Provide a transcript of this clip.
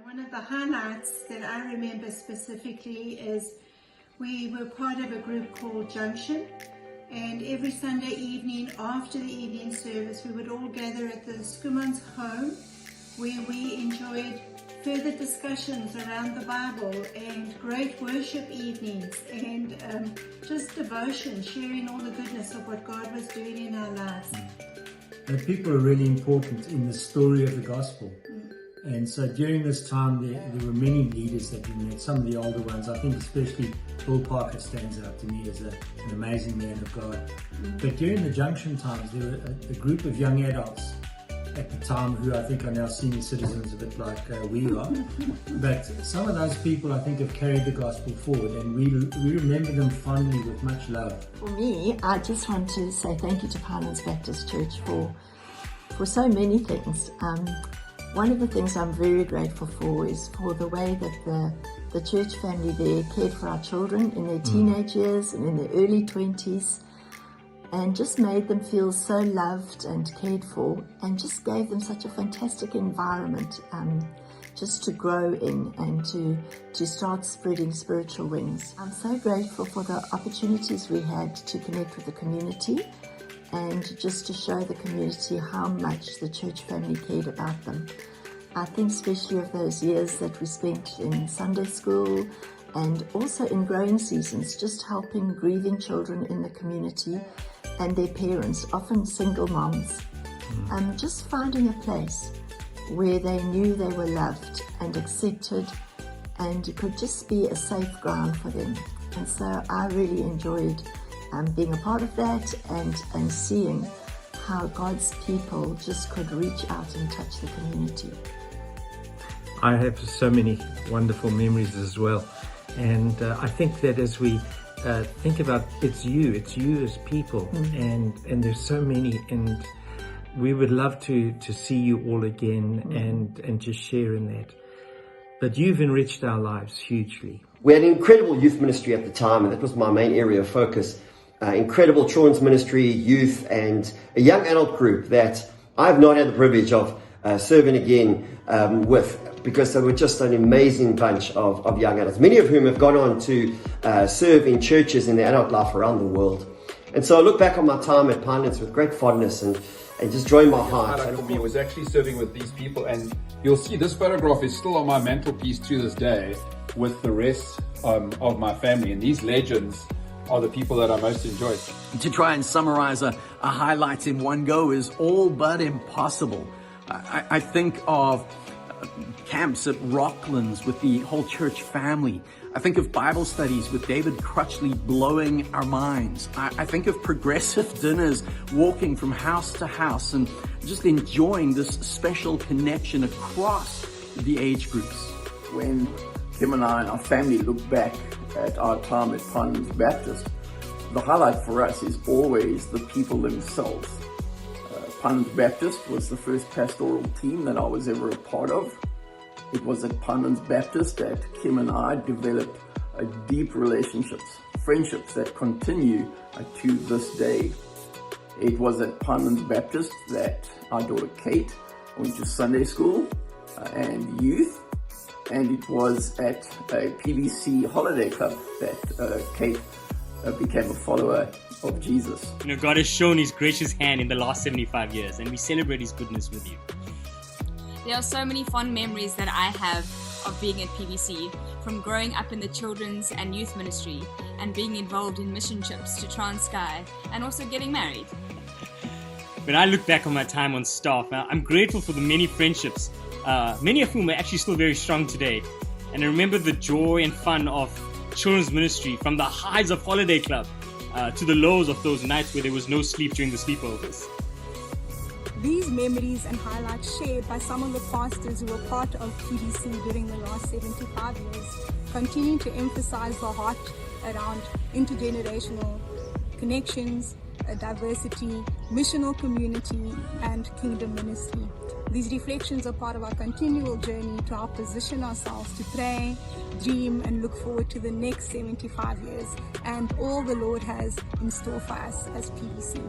One of the highlights that I remember specifically is we were part of a group called Junction, and every Sunday evening after the evening service we would all gather at the Skuman's home, where we enjoyed further discussions around the Bible and great worship evenings and just devotion, sharing all the goodness of what God was doing in our lives. And people are really important in the story of the gospel. And so during this time there were many leaders that we met, some of the older ones. I think especially Bill Parker stands out to me as an amazing man of God. But during the Junction times there were a group of young adults at the time who I think are now senior citizens, a bit like we are. But some of those people I think have carried the gospel forward, and we remember them fondly with much love. For me, I just want to say thank you to Pinelands Baptist Church for so many things. One of the things I'm very grateful for is for the way that the church family there cared for our children in their teenage years and in their early 20s, and just made them feel so loved and cared for, and just gave them such a fantastic environment just to grow in and to start spreading spiritual wings. I'm so grateful for the opportunities we had to connect with the community and just to show the community how much the church family cared about them. I think especially of those years that we spent in Sunday school and also in growing seasons, just helping grieving children in the community and their parents, often single moms, just finding a place where they knew they were loved and accepted, and it could just be a safe ground for them. And so I really enjoyed being a part of that and seeing how God's people just could reach out and touch the community. I have so many wonderful memories as well, and I think that as we think about it's you as people, and there's so many, and we would love to see you all again and just share in that. But you've enriched our lives hugely. We had an incredible youth ministry at the time, and that was my main area of focus. Incredible children's ministry, youth, and a young adult group that I've not had the privilege of serving again with, because they were just an amazing bunch of young adults, many of whom have gone on to serve in churches in their adult life around the world. And so I look back on my time at Pinelands with great fondness and just joy in my heart. For me, was actually serving with these people, and you'll see this photograph is still on my mantelpiece to this day with the rest of my family, and these legends are the people that I most enjoy. To try and summarize a highlight in one go is all but impossible. I think of camps at Rocklands with the whole church family. I think of Bible studies with David Crutchley blowing our minds. I think of progressive dinners, walking from house to house and just enjoying this special connection across the age groups. When Kim and I and our family look back at our time at Pinelands Baptist, the highlight for us is always the people themselves. Pinelands Baptist was the first pastoral team that I was ever a part of. It was at Pinelands Baptist that Kim and I developed deep relationships, friendships that continue to this day. It was at Pinelands Baptist that our daughter Kate went to Sunday school and youth, and it was at a PBC holiday club that Kate became a follower of Jesus. God has shown His gracious hand in the last 75 years, and we celebrate His goodness with you. There are so many fond memories that I have of being at PBC, from growing up in the children's and youth ministry and being involved in mission trips to Transkei and also getting married. When I look back on my time on staff, I'm grateful for the many friendships, many of whom are actually still very strong today. And I remember the joy and fun of children's ministry, from the highs of holiday club to the lows of those nights where there was no sleep during the sleepovers. These memories and highlights shared by some of the pastors who were part of PBC during the last 75 years continue to emphasize the heart around intergenerational connections, diversity, missional community, and kingdom ministry. These reflections are part of our continual journey to help position ourselves to pray, dream, and look forward to the next 75 years and all the Lord has in store for us as PBC.